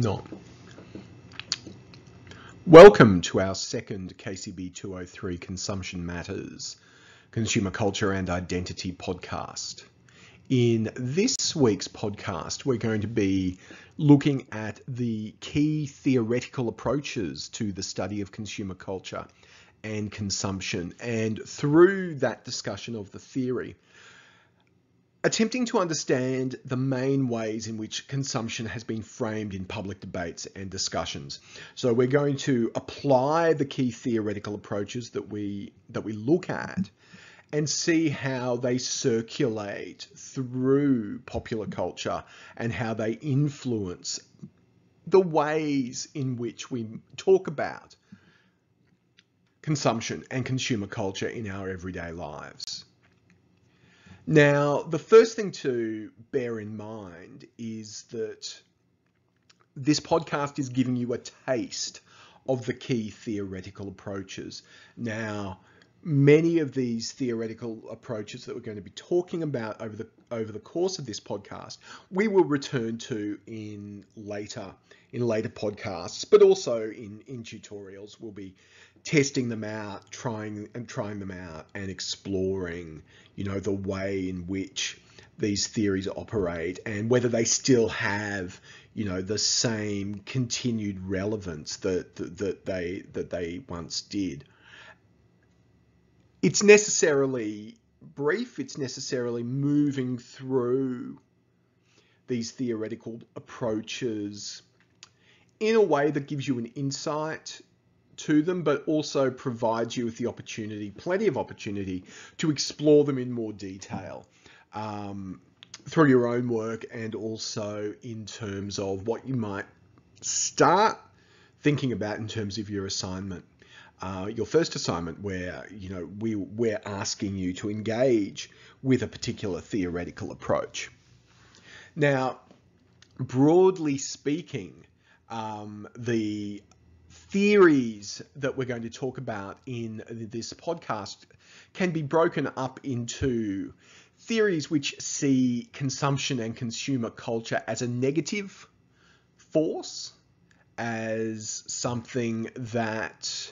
not. Welcome to our second KCB 203 Consumption Matters, Consumer Culture and Identity podcast. In this week's podcast, we're going to be looking at the key theoretical approaches to the study of consumer culture and consumption, and through that discussion of the theory, attempting to understand the main ways in which consumption has been framed in public debates and discussions. So we're going to apply the key theoretical approaches that we look at and see how they circulate through popular culture and how they influence the ways in which we talk about consumption and consumer culture in our everyday lives. Now, the first thing to bear in mind is that this podcast is giving you a taste of the key theoretical approaches. Now, many of these theoretical approaches that we're going to be talking about over the course of this podcast, we will return to in later podcasts, but also in tutorials. We'll be testing them out, trying them out, and exploring, the way in which these theories operate and whether they still have, the same continued relevance that they once did. It's necessarily brief. It's necessarily moving through these theoretical approaches in a way that gives you an insight to them, but also provides you with the plenty of opportunity to explore them in more detail through your own work, and also in terms of what you might start thinking about in terms of your assignment. Your first assignment, where we're asking you to engage with a particular theoretical approach. Now, broadly speaking, the theories that we're going to talk about in this podcast can be broken up into theories which see consumption and consumer culture as a negative force, as something that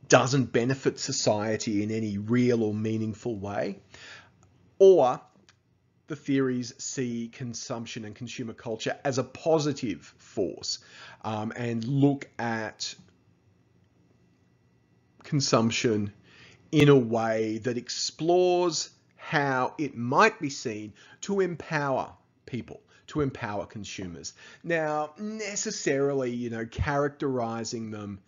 doesn't benefit society in any real or meaningful way, or the theories see consumption and consumer culture as a positive force, and look at consumption in a way that explores how it might be seen to empower people, to empower consumers. Now, necessarily, characterizing them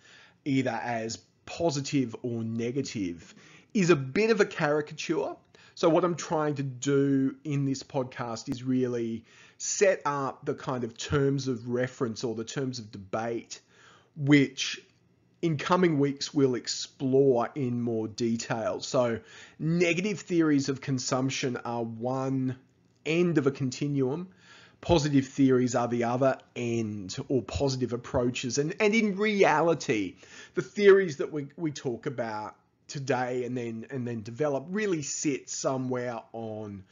either as positive or negative is a bit of a caricature. So what I'm trying to do in this podcast is really set up the kind of terms of reference or the terms of debate, which in coming weeks we'll explore in more detail. So negative theories of consumption are one end of a continuum. Positive theories are the other end, or positive approaches. And in reality, the theories that we talk about today and then develop really sit somewhere on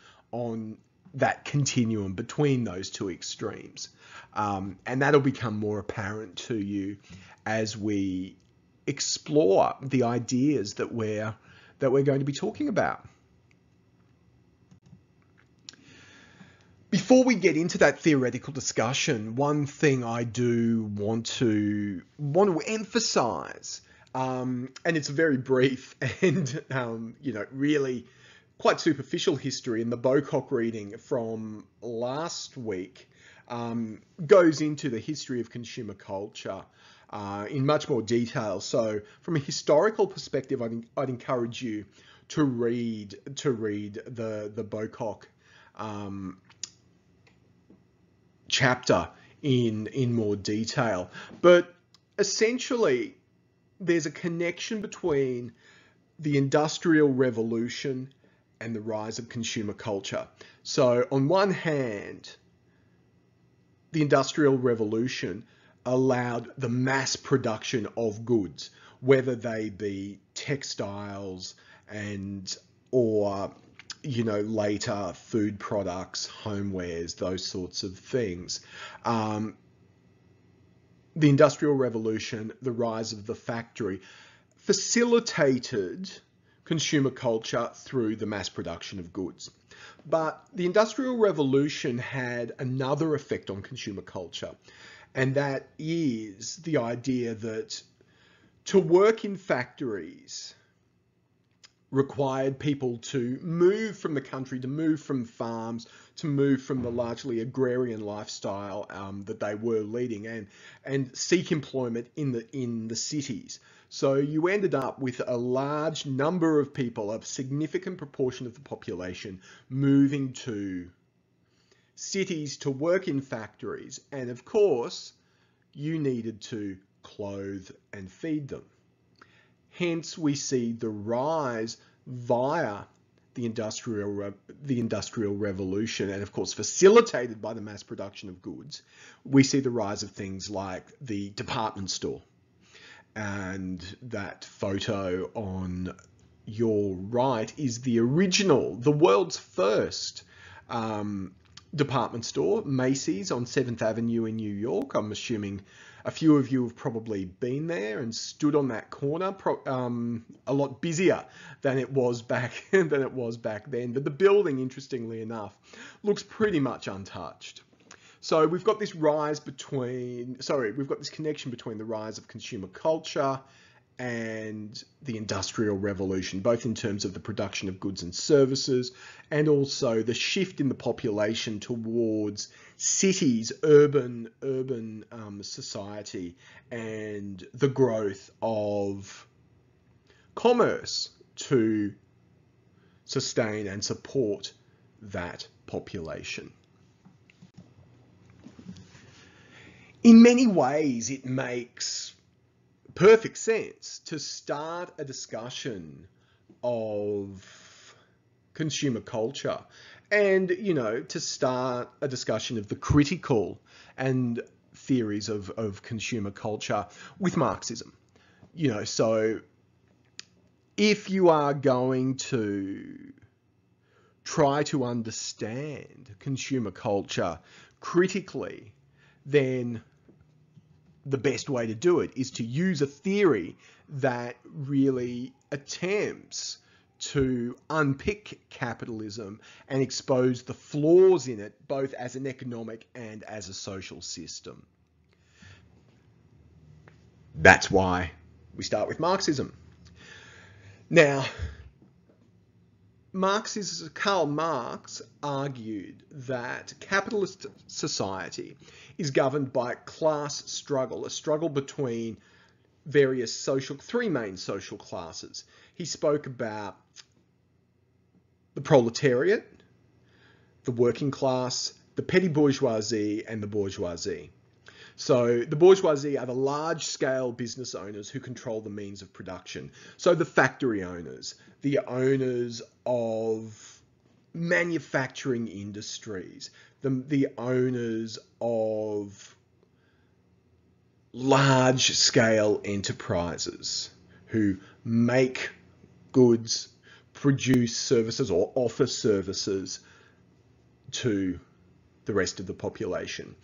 that continuum between those two extremes, and that'll become more apparent to you as we explore the ideas that we're going to be talking about. Before we get into that theoretical discussion, one thing I do want to emphasize, and it's a very brief and really quite superficial history, and the Bocock reading from last week goes into the history of consumer culture in much more detail. So from a historical perspective, I'd encourage you to read the Bocock chapter in more detail. But essentially, there's a connection between the Industrial Revolution and the rise of consumer culture. So on one hand, the Industrial Revolution allowed the mass production of goods, whether they be textiles or you know, later food products, homewares, those sorts of things. The Industrial Revolution, the rise of the factory, facilitated consumer culture through the mass production of goods. But the Industrial Revolution had another effect on consumer culture, and that is the idea that to work in factories required people to move from the country, to move from farms, to move from the largely agrarian lifestyle that they were leading, and seek employment in the cities. So you ended up with a large number of people, a significant proportion of the population, moving to cities to work in factories. And of course, you needed to clothe and feed them. Hence, we see the rise via the Industrial Revolution, and of course facilitated by the mass production of goods. We see the rise of things like the department store. And that photo on your right is the original, the world's first department store, Macy's on 7th Avenue in New York. I'm assuming a few of you have probably been there and stood on that corner, a lot busier than it was back then. But the building, interestingly enough, looks pretty much untouched. So we've got this connection between the rise of consumer culture and the Industrial Revolution, both in terms of the production of goods and services, and also the shift in the population towards cities, urban society, and the growth of commerce to sustain and support that population. In many ways, it makes perfect sense to start a discussion of consumer culture and, you know, to start a discussion of the critical and theories of consumer culture with Marxism. You know, so if you are going to try to understand consumer culture critically, then the best way to do it is to use a theory that really attempts to unpick capitalism and expose the flaws in it, both as an economic and as a social system. That's why we start with Marxism. Now, Karl Marx argued that capitalist society is governed by class struggle, a struggle between three main social classes. He spoke about the proletariat, the working class, the petty bourgeoisie, and the bourgeoisie. So the bourgeoisie are the large-scale business owners who control the means of production. So the factory owners, the owners of manufacturing industries, the owners of large-scale enterprises who make goods, produce services, or offer services to the rest of the population.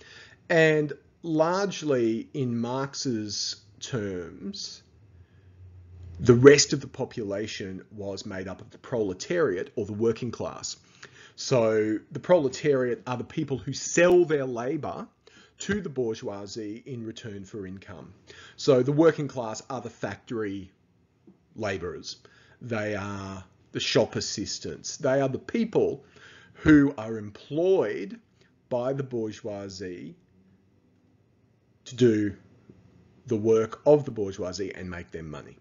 And largely, in Marx's terms, the rest of the population was made up of the proletariat, or the working class. So the proletariat are the people who sell their labour to the bourgeoisie in return for income. So the working class are the factory labourers. They are the shop assistants. They are the people who are employed by the bourgeoisie to do the work of the bourgeoisie and make them money.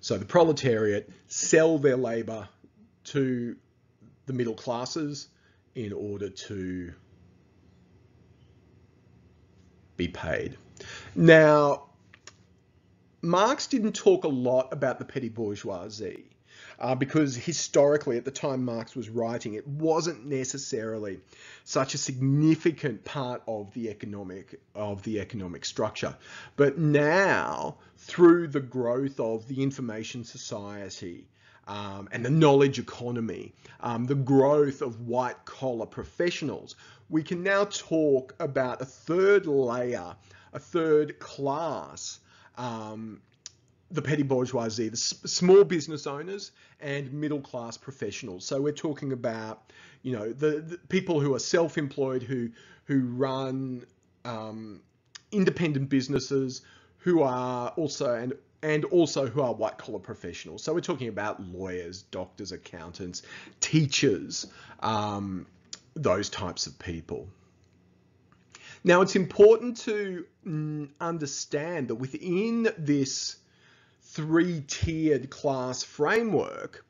So the proletariat sell their labour to the middle classes in order to be paid. Now, Marx didn't talk a lot about the petty bourgeoisie because historically, at the time Marx was writing, it wasn't necessarily such a significant part of the economic structure. But now, through the growth of the information society, and the knowledge economy, the growth of white-collar professionals, we can now talk about a third layer, a third class, the petty bourgeoisie, the small business owners and middle-class professionals. So we're talking about, you know, the people who are self-employed, who run independent businesses, who are also and also who are white-collar professionals. So we're talking about lawyers, doctors, accountants, teachers, those types of people. Now, it's important to understand that within this three-tiered class framework,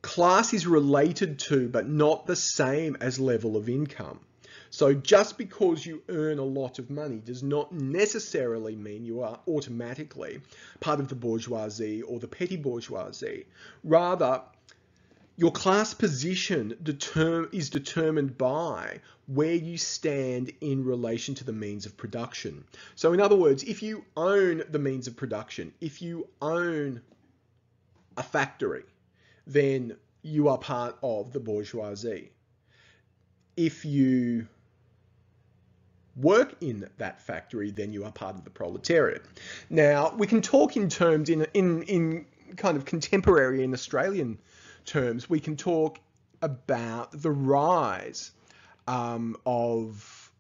class is related to but not the same as level of income. So just because you earn a lot of money does not necessarily mean you are automatically part of the bourgeoisie or the petty bourgeoisie. Rather, your class position is determined by where you stand in relation to the means of production. So in other words, if you own the means of production, if you own a factory, then you are part of the bourgeoisie. If you work in that factory, then you are part of the proletariat. Now, we can talk in terms in kind of contemporary and Australian terms. We can talk about the rise of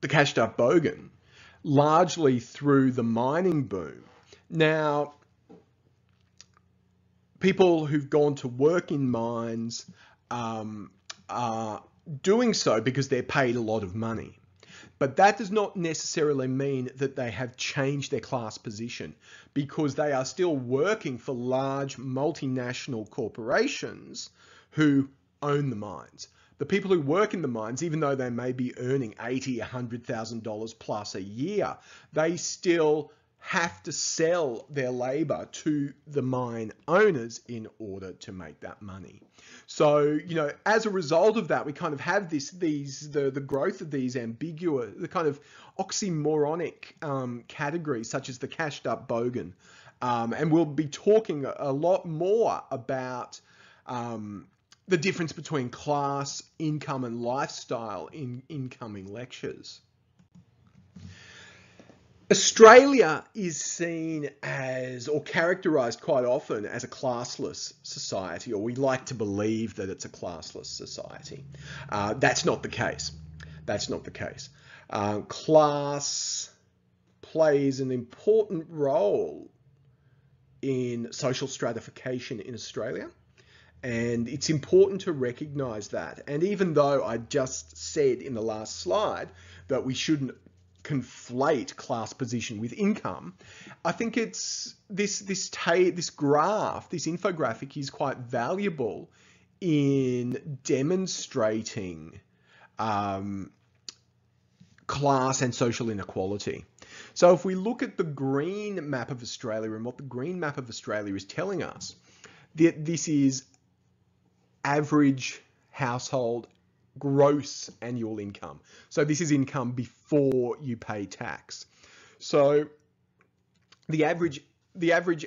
the cashed up bogan, largely through the mining boom. Now, people who've gone to work in mines are doing so because they're paid a lot of money. But that does not necessarily mean that they have changed their class position, because they are still working for large multinational corporations who own the mines. The people who work in the mines, even though they may be earning $80,000, $100,000 plus a year, they still have to sell their labor to the mine owners in order to make that money. So, you know, as a result of that, we kind of have the growth of these ambiguous, the kind of oxymoronic categories, such as the cashed up bogan. And we'll be talking a lot more about the difference between class, income, and lifestyle in incoming lectures. Australia is seen as, or characterised quite often as, a classless society, or we like to believe that it's a classless society. That's not the case. That's not the case. Class plays an important role in social stratification in Australia, and it's important to recognise that. And even though I just said in the last slide that we shouldn't conflate class position with income, I think it's this graph, this infographic, is quite valuable in demonstrating class and social inequality. So if we look at the green map of Australia, and what the green map of Australia is telling us, that this is average household gross annual income. So this is income before you pay tax. So the average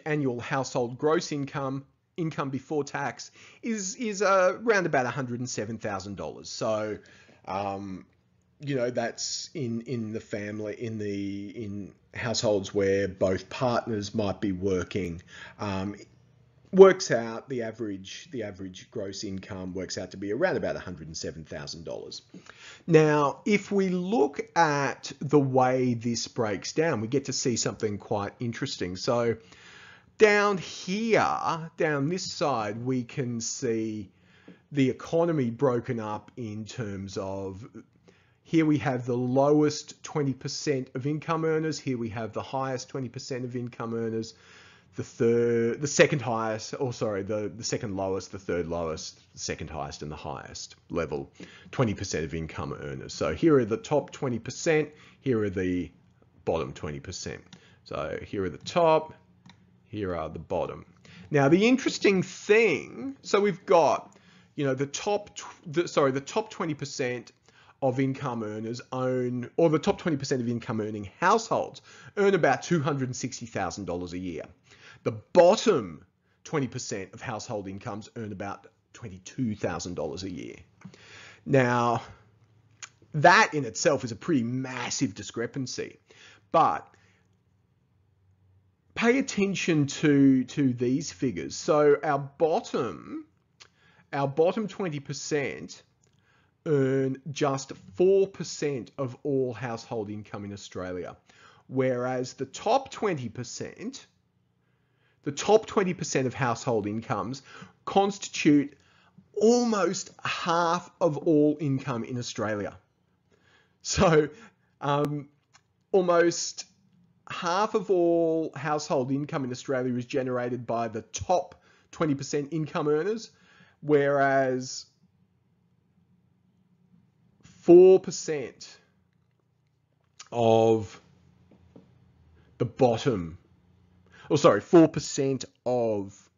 annual household gross income before tax is around about $107,000. So you know, that's in the family, in households where both partners might be working. Works out, the average gross income works out to be around about $107,000. Now, if we look at the way this breaks down, we get to see something quite interesting. So down here, down this side, we can see the economy broken up in terms of, here we have the lowest 20% of income earners, here we have the highest 20% of income earners, the second highest, or sorry, the second lowest, the third lowest, the second highest, and the highest level, 20% of income earners. So here are the top 20%, here are the bottom 20%. So here are the top, here are the bottom. Now the interesting thing, so we've got, you know, the top 20% of income earners own, or the top 20% of income earning households earn about $260,000 a year. The bottom 20% of household incomes earn about $22,000 a year. Now, that in itself is a pretty massive discrepancy, but pay attention to these figures. So our bottom 20% earn just 4% of all household income in Australia, whereas the top 20% of household incomes constitute almost half of all income in Australia. So almost half of all household income in Australia is generated by the top 20% income earners, whereas 4% of the bottom, 4% of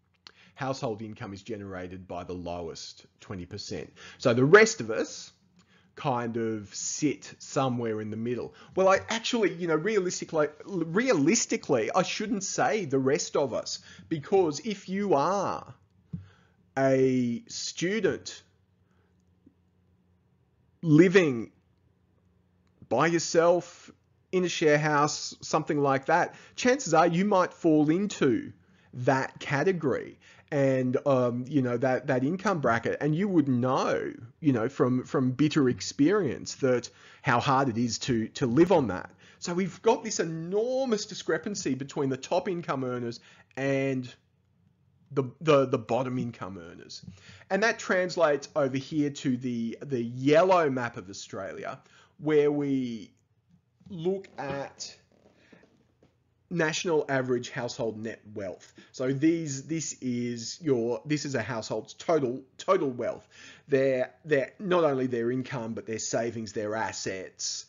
household income is generated by the lowest 20%. So the rest of us kind of sit somewhere in the middle. Well, I actually, realistically, I shouldn't say the rest of us, because if you are a student living by yourself in a share house, something like that, chances are you might fall into that category and that income bracket, and you would know, from bitter experience, that how hard it is to live on that. So we've got this enormous discrepancy between the top income earners and the bottom income earners, and that translates over here to the yellow map of Australia, where we look at national average household net wealth. So this is a household's total wealth. They're not only their income, but their savings, their assets,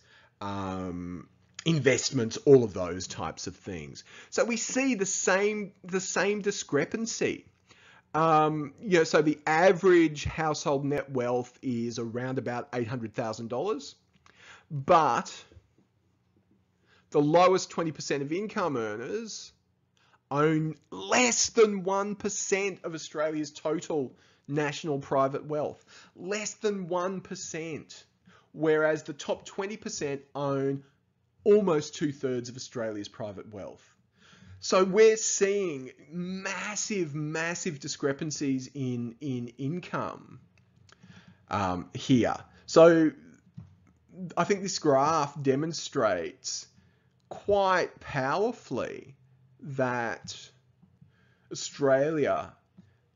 investments, all of those types of things. So we see the same discrepancy. So the average household net wealth is around about $800,000, but the lowest 20% of income earners own less than 1% of Australia's total national private wealth. Less than 1%. Whereas the top 20% own almost 2/3 of Australia's private wealth. So we're seeing massive discrepancies in income here. So I think this graph demonstrates quite powerfully that Australia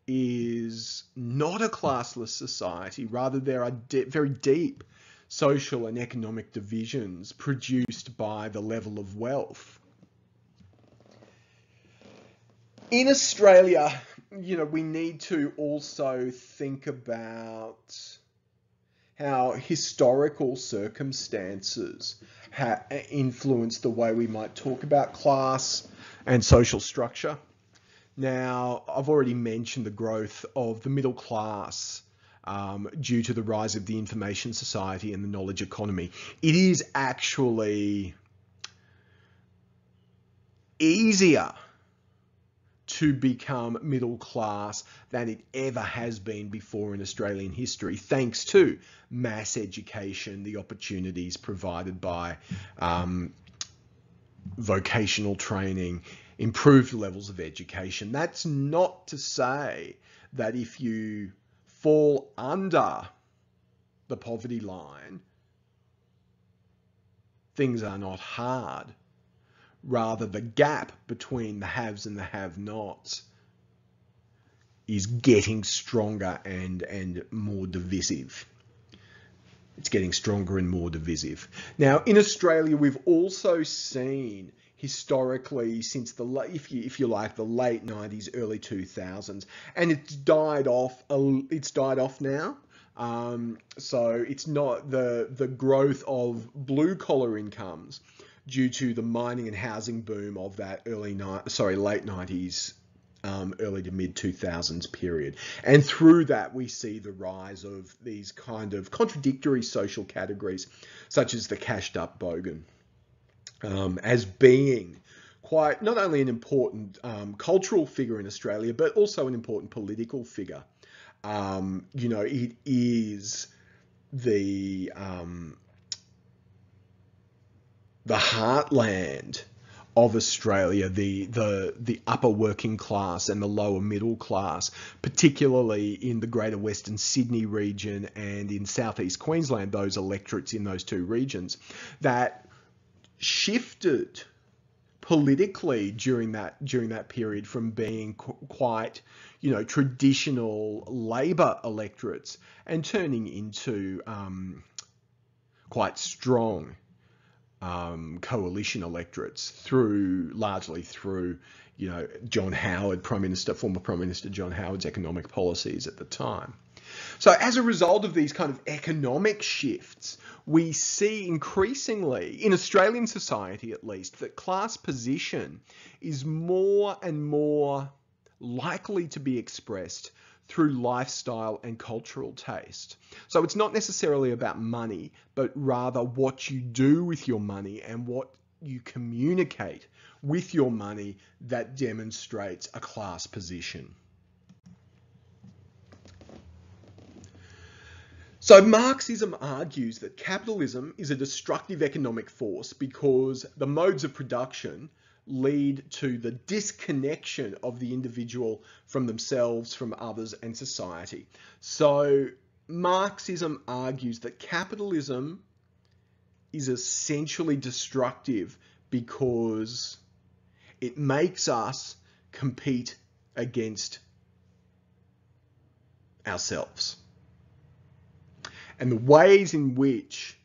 is not a classless society. Rather, there are very deep social and economic divisions produced by the level of wealth. In Australia, we need to also think about how historical circumstances influence the way we might talk about class and social structure. Now, I've already mentioned the growth of the middle class due to the rise of the information society and the knowledge economy. It is actually easier to become middle class than it ever has been before in Australian history, thanks to mass education, the opportunities provided by vocational training, improved levels of education. That's not to say that if you fall under the poverty line, things are not hard. Rather, the gap between the haves and the have-nots is getting stronger and more divisive. It's getting stronger and more divisive. Now, in Australia, we've also seen historically since the if you like the late 90s, early 2000s, and it's died off. It's died off now. So it's not the growth of blue collar incomes due to the mining and housing boom of that late 90s, early to mid 2000s period. And through that, we see the rise of these kind of contradictory social categories, such as the cashed up bogan, as being quite not only an important cultural figure in Australia, but also an important political figure. You know, it is the heartland of Australia, the upper working class and the lower middle class, particularly in the Greater Western Sydney region and in southeast Queensland, those electorates in those two regions, that shifted politically during that period from being quite, you know, traditional Labor electorates and turning into quite strong coalition electorates largely through, you know, John Howard, former Prime Minister John Howard's economic policies at the time. So as a result of these kind of economic shifts, we see increasingly, in Australian society at least, that class position is more and more likely to be expressed through lifestyle and cultural taste. So it's not necessarily about money, but rather what you do with your money and what you communicate with your money that demonstrates a class position. So Marxism argues that capitalism is a destructive economic force because the modes of production lead to the disconnection of the individual from themselves, from others, and society. So Marxism argues that capitalism is essentially destructive because it makes us compete against ourselves. And the ways in which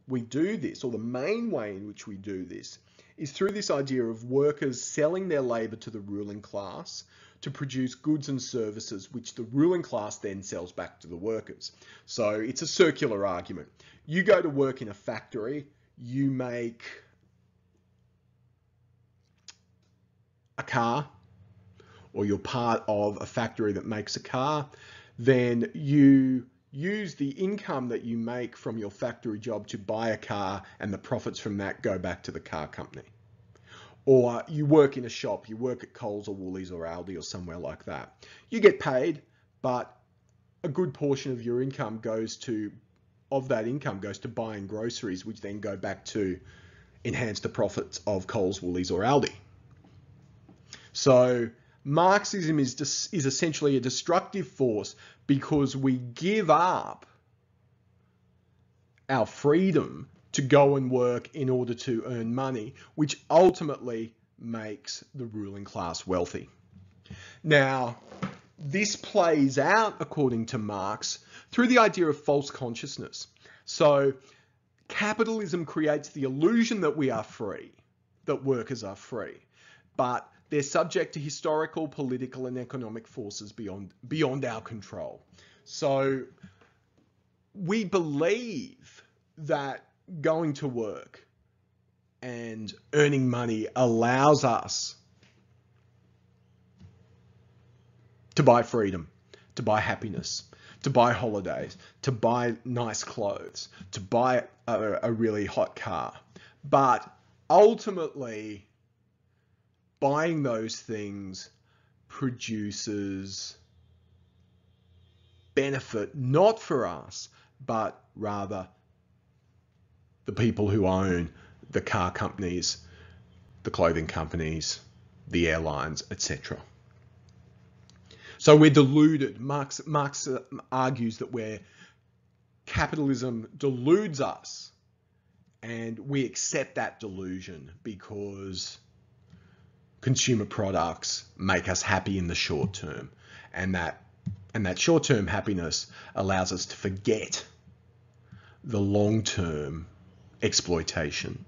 we do this, or the main way in which we do this, is through this idea of workers selling their labour to the ruling class to produce goods and services which the ruling class then sells back to the workers. So it's a circular argument. You go to work in a factory, you make a car, or you're part of a factory that makes a car, then you use the income that you make from your factory job to buy a car, and the profits from that go back to the car company. Or you work in a shop, you work at Coles or Woolies or Aldi or somewhere like that. You get paid, but a good portion of your income goes to buying groceries, which then go back to enhance the profits of Coles, Woolies or Aldi. So Marxism is essentially a destructive force because we give up our freedom to go and work in order to earn money, which ultimately makes the ruling class wealthy. Now, this plays out, according to Marx, through the idea of false consciousness. So capitalism creates the illusion that we are free, that workers are free, but they're subject to historical, political, and economic forces beyond our control. So we believe that going to work and earning money allows us to buy freedom, to buy happiness, to buy holidays, to buy nice clothes, to buy a really hot car. But ultimately, buying those things produces benefit not for us, but rather the people who own the car companies, the clothing companies, the airlines, etc. So we're deluded. Marx argues that capitalism deludes us, and we accept that delusion because consumer products make us happy in the short term, and that short-term happiness allows us to forget the long-term exploitation.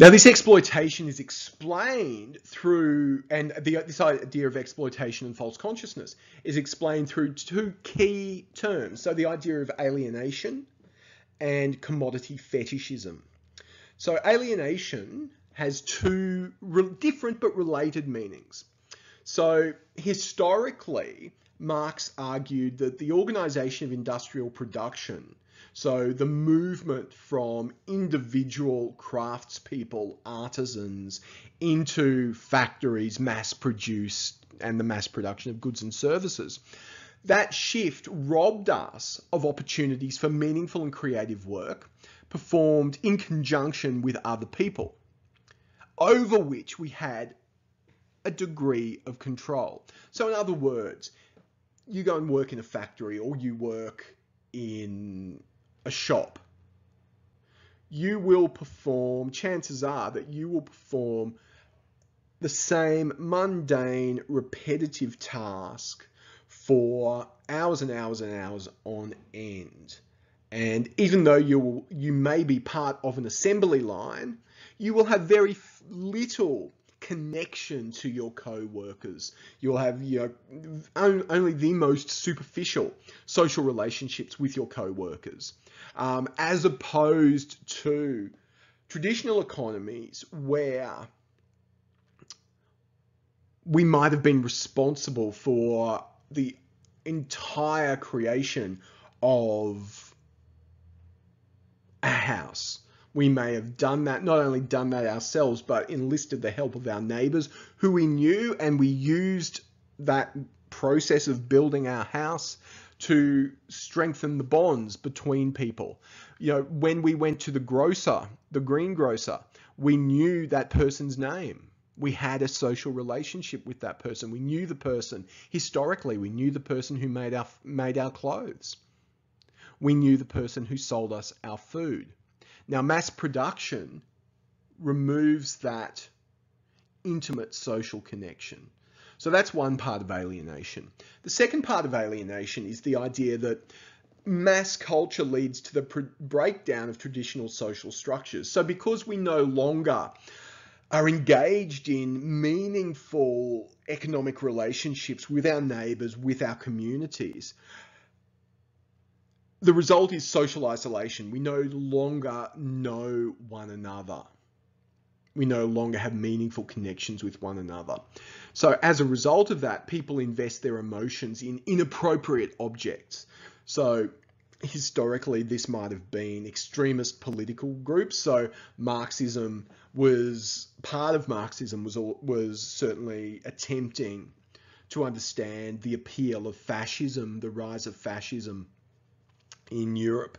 Now, this exploitation is explained through, and this idea of exploitation and false consciousness is explained through two key terms. So the idea of alienation and commodity fetishism. So alienation has two different but related meanings. So historically, Marx argued that the organization of industrial production, so the movement from individual craftspeople, artisans, into factories, mass produced, and the mass production of goods and services, that shift robbed us of opportunities for meaningful and creative work performed in conjunction with other people, over which we had a degree of control. So in other words, you go and work in a factory or you work in a shop, you will perform, chances are that you will perform the same mundane, repetitive task for hours and hours and hours on end. And even though you may be part of an assembly line, you will have very little connection to your co-workers. You'll have only the most superficial social relationships with your co-workers, as opposed to traditional economies where we might have been responsible for the entire creation of a house. We may have done that, not only done that ourselves, but enlisted the help of our neighbors who we knew, and we used that process of building our house to strengthen the bonds between people. When we went to the grocer, the greengrocer, we knew that person's name. We had a social relationship with that person. We knew the person. Historically, we knew the person who made our clothes. We knew the person who sold us our food. Now, mass production removes that intimate social connection. So that's one part of alienation. The second part of alienation is the idea that mass culture leads to the breakdown of traditional social structures. So because we no longer are engaged in meaningful economic relationships with our neighbors, with our communities, the result is social isolation. We no longer know one another. We no longer have meaningful connections with one another. So as a result of that, people invest their emotions in inappropriate objects. So historically, this might have been extremist political groups. So part of Marxism was certainly attempting to understand the appeal of fascism, the rise of fascism in Europe.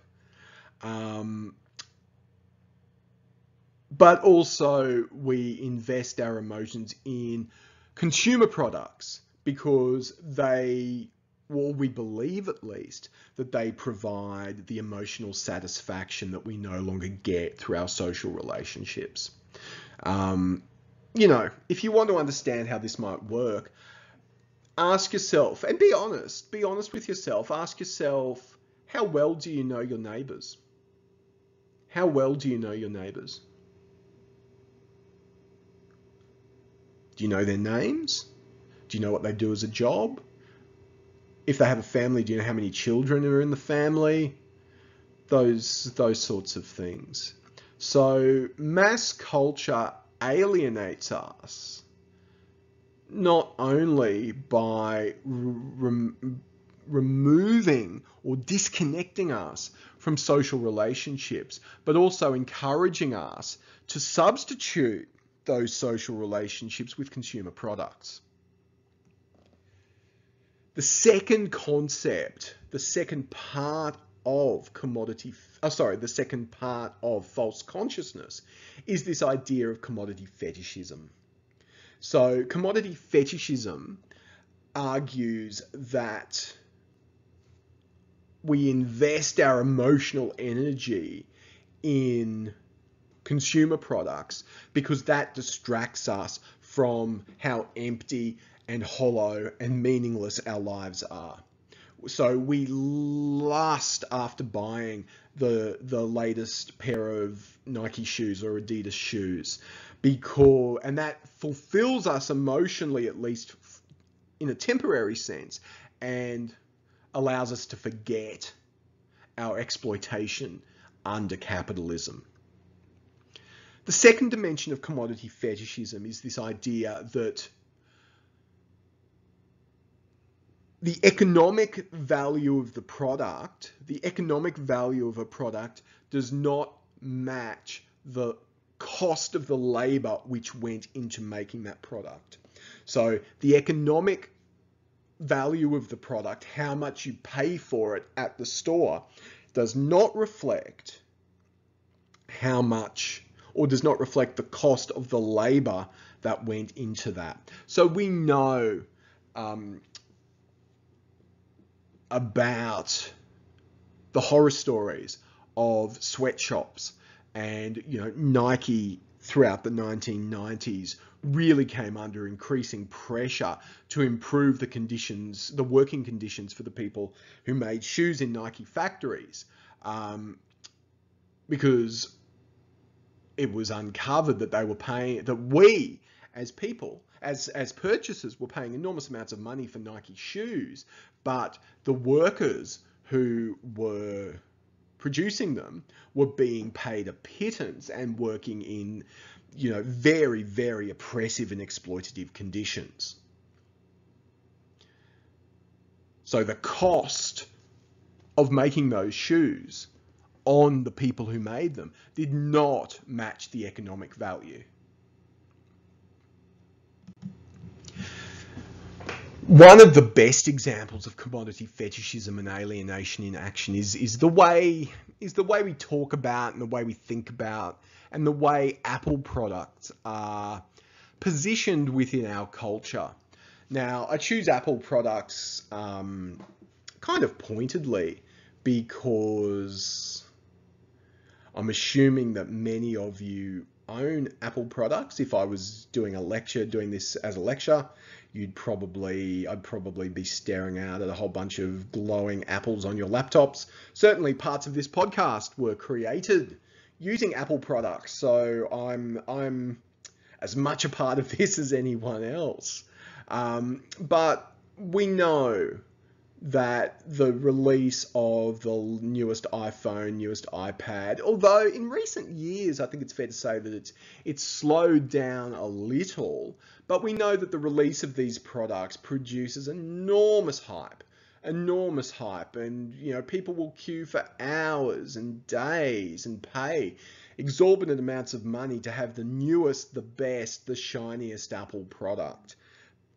But also we invest our emotions in consumer products because we believe at least, that they provide the emotional satisfaction that we no longer get through our social relationships. If you want to understand how this might work, ask yourself, and be honest with yourself, ask yourself, how well do you know your neighbors? How well do you know your neighbors? Do you know their names? Do you know what they do as a job? If they have a family, do you know how many children are in the family? Those sorts of things. So mass culture alienates us not only by removing or disconnecting us from social relationships, but also encouraging us to substitute those social relationships with consumer products. The second concept, the second part of the second part of false consciousness is this idea of commodity fetishism. So commodity fetishism argues that we invest our emotional energy in consumer products because that distracts us from how empty and hollow and meaningless our lives are. So we lust after buying the latest pair of Nike shoes or Adidas shoes and that fulfills us emotionally, at least in a temporary sense, and allows us to forget our exploitation under capitalism. The second dimension of commodity fetishism is this idea that the economic value of the product, the economic value of a product does not match the cost of the labor which went into making that product. So the economic value of the product, how much you pay for it at the store, does not reflect how much, or does not reflect the cost of the labor that went into that. So we know about the horror stories of sweatshops, and Nike throughout the 1990s really came under increasing pressure to improve the conditions, the working conditions for the people who made shoes in Nike factories, because it was uncovered that they were paying, that we as people, as purchasers, were paying enormous amounts of money for Nike shoes, but the workers who were producing them were being paid a pittance and working in, very, very oppressive and exploitative conditions. So the cost of making those shoes on the people who made them did not match the economic value. One of the best examples of commodity fetishism and alienation in action is the way we talk about, and the way we think about, and the way Apple products are positioned within our culture. Now, I choose Apple products kind of pointedly because I'm assuming that many of you own Apple products. If I was doing this as a lecture, I'd probably be staring out at a whole bunch of glowing apples on your laptops. Certainly parts of this podcast were created using Apple products, so I'm as much a part of this as anyone else. But we know that the release of the newest iPhone, newest iPad, although in recent years I think it's fair to say that it's slowed down a little, but we know that the release of these products produces enormous hype, and people will queue for hours and days and pay exorbitant amounts of money to have the newest, the best, the shiniest Apple product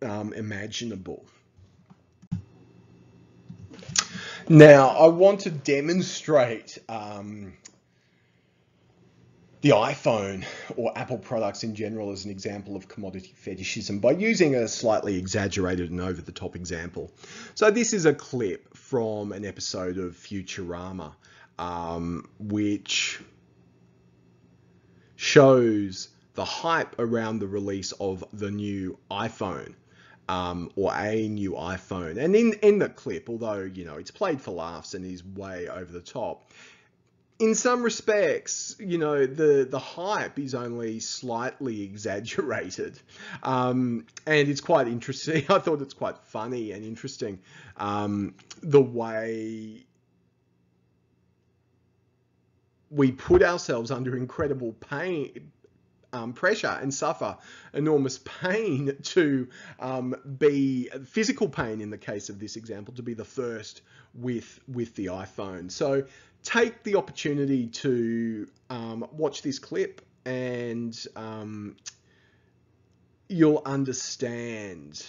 imaginable. Now, I want to demonstrate the iPhone or Apple products in general as an example of commodity fetishism by using a slightly exaggerated and over-the-top example. So this is a clip from an episode of Futurama, which shows the hype around the release of the new iPhone. Or a new iPhone. And in the clip, although, it's played for laughs and is way over the top, in some respects, the hype is only slightly exaggerated. And it's quite interesting. I thought it's quite funny and interesting, the way we put ourselves under incredible pressure and suffer enormous pain to be physical pain in the case of this example, to be the first with the iPhone. So take the opportunity to watch this clip, and you'll understand,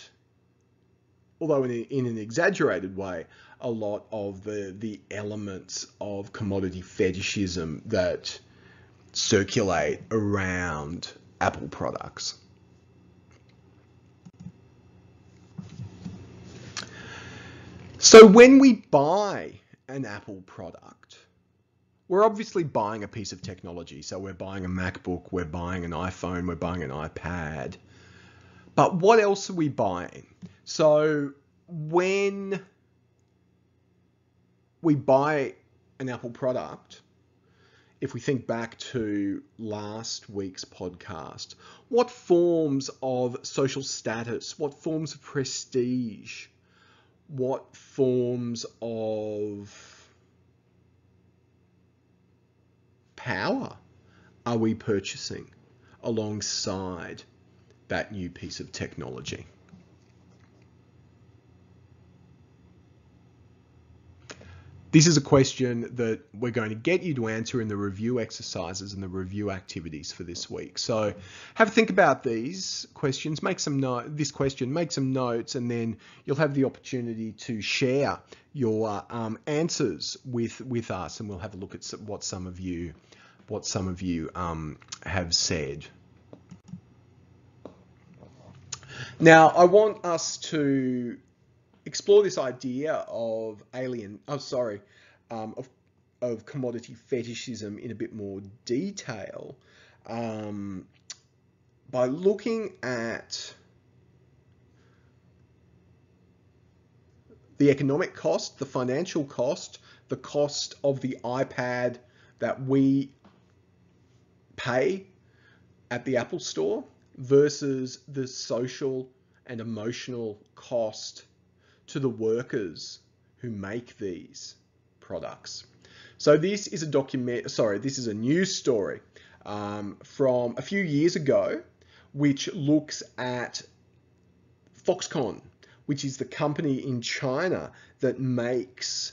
although in an exaggerated way, a lot of the elements of commodity fetishism that circulate around Apple products. So when we buy an Apple product, we're obviously buying a piece of technology. So we're buying a MacBook, we're buying an iPhone, we're buying an iPad. But what else are we buying? So when we buy an Apple product, if we think back to last week's podcast, what forms of social status, what forms of prestige, what forms of power are we purchasing alongside that new piece of technology? This is a question that we're going to get you to answer in the review exercises and the review activities for this week. So have a think about these questions, make some notes, and then you'll have the opportunity to share your answers with us, and we'll have a look at what some of you have said. Now, I want us to explore this idea of of commodity fetishism in a bit more detail by looking at the economic cost, the financial cost, the cost of the iPad that we pay at the Apple Store versus the social and emotional cost to the workers who make these products. So this is a news story from a few years ago, which looks at Foxconn, which is the company in China that makes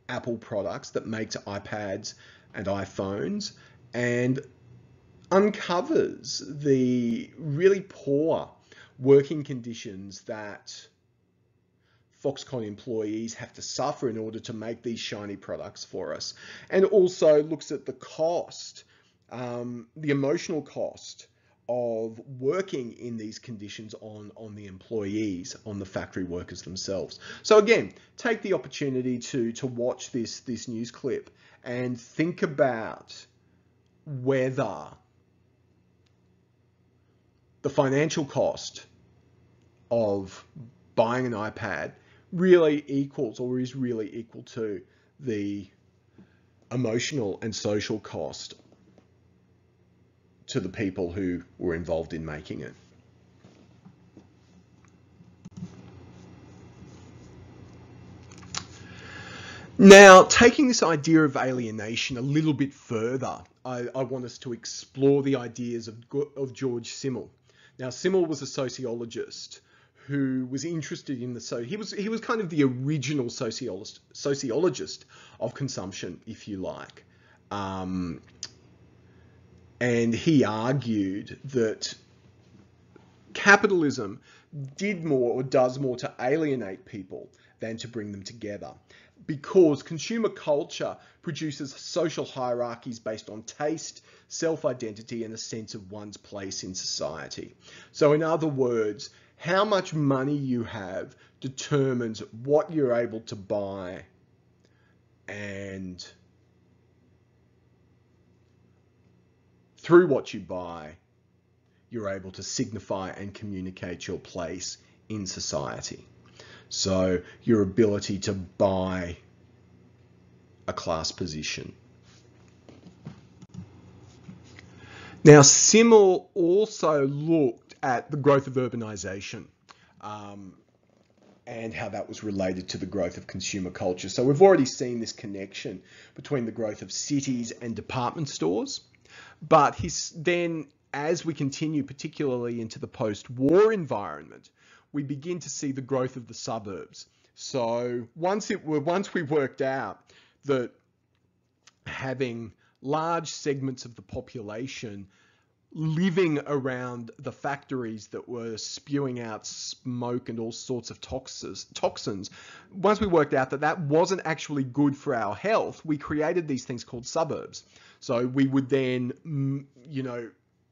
Apple products, that makes iPads and iPhones, and uncovers the really poor working conditions that Foxconn employees have to suffer in order to make these shiny products for us, and also looks at the cost, the emotional cost of working in these conditions on the employees, on the factory workers themselves. So again, take the opportunity to watch this news clip and think about whether the financial cost of buying an iPad really equals or is really equal to the emotional and social cost to the people who were involved in making it. Now, taking this idea of alienation a little bit further, I want us to explore the ideas of George Simmel. Now, Simmel was a sociologist who was interested in he was kind of the original sociologist of consumption, if you like, and he argued that capitalism did more or does more to alienate people than to bring them together, because consumer culture produces social hierarchies based on taste, self-identity, and a sense of one's place in society. So in other words, how much money you have determines what you're able to buy, and through what you buy, you're able to signify and communicate your place in society. So your ability to buy a class position. Now, Simmel also looked at the growth of urbanization and how that was related to the growth of consumer culture. So we've already seen this connection between the growth of cities and department stores. But then, as we continue, particularly into the post-war environment, we begin to see the growth of the suburbs. So once we worked out that having large segments of the population living around the factories that were spewing out smoke and all sorts of toxins, once we worked out that that wasn't actually good for our health, we created these things called suburbs. So we would then,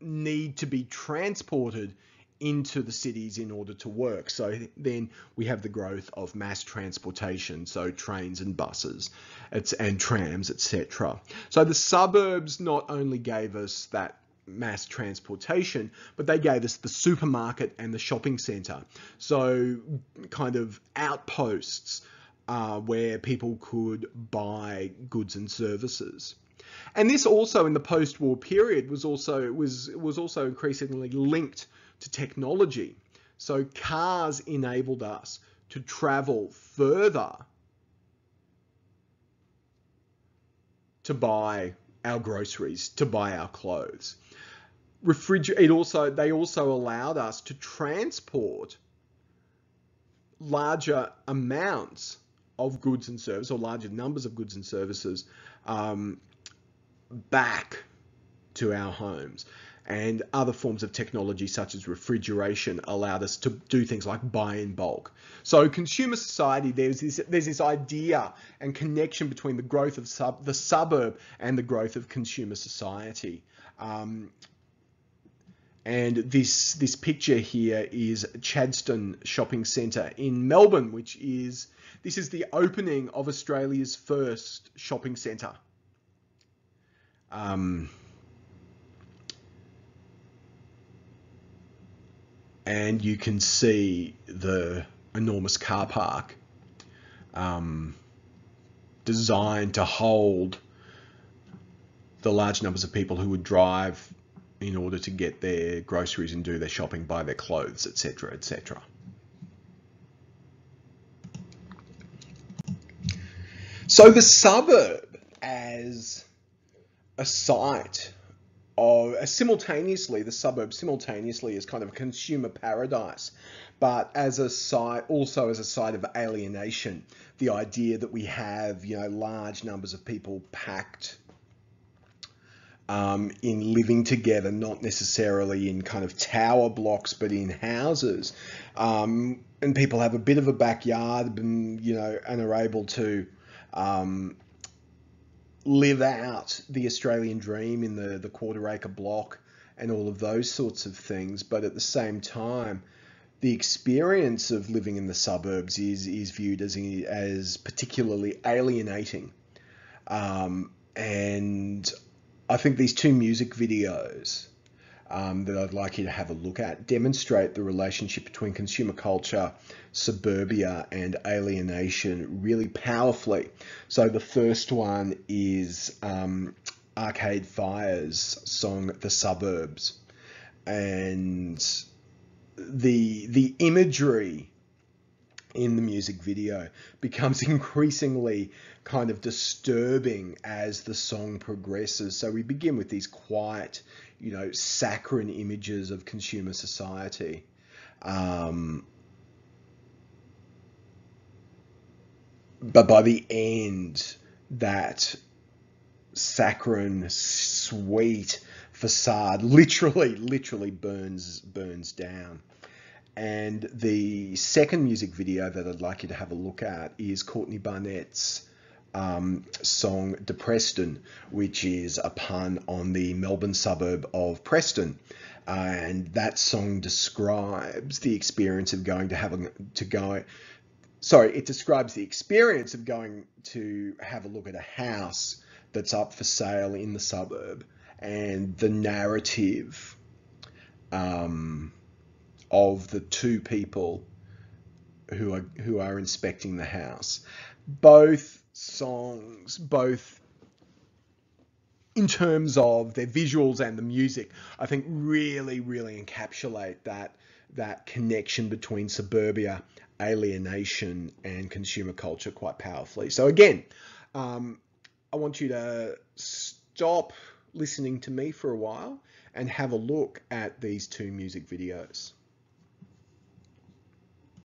need to be transported into the cities in order to work. So then we have the growth of mass transportation, so trains and buses and trams, etc. So the suburbs not only gave us that mass transportation, but they gave us the supermarket and the shopping centre. So kind of outposts where people could buy goods and services. And this also in the post-war period was also increasingly linked to technology. So cars enabled us to travel further to buy our groceries, to buy our clothes. They also allowed us to transport larger amounts of goods and services, or larger numbers of goods and services, back to our homes. And other forms of technology such as refrigeration allowed us to do things like buy in bulk. So consumer society, there's this idea and connection between the growth of the suburb and the growth of consumer society. And this picture here is Chadstone Shopping Centre in Melbourne, this is the opening of Australia's first shopping centre. And you can see the enormous car park designed to hold the large numbers of people who would drive in order to get their groceries and do their shopping, buy their clothes, etc., etc. So the suburb as a site of the suburb simultaneously is kind of a consumer paradise, but as a site, also as a site of alienation. The idea that we have, large numbers of people packed in living together, not necessarily in kind of tower blocks, but in houses, and people have a bit of a backyard, and are able to live out the Australian dream in the quarter-acre block and all of those sorts of things. But at the same time, the experience of living in the suburbs is viewed as particularly alienating. And I think these two music videos that I'd like you to have a look at demonstrate the relationship between consumer culture, suburbia, and alienation really powerfully. So the first one is Arcade Fire's song "The Suburbs," and the imagery in the music video becomes increasingly kind of disturbing as the song progresses. So we begin with these quiet, saccharine images of consumer society. But by the end, that saccharine, sweet facade literally burns down. And the second music video that I'd like you to have a look at is Courtney Barnett's song "Depreston," which is a pun on the Melbourne suburb of Preston. And that song describes the experience of it describes the experience of going to have a look at a house that's up for sale in the suburb, and the narrative of the two people who are inspecting the house. Both songs, both in terms of their visuals and the music, I think really encapsulate that connection between suburbia, alienation, and consumer culture quite powerfully. So again, I want you to stop listening to me for a while and have a look at these two music videos.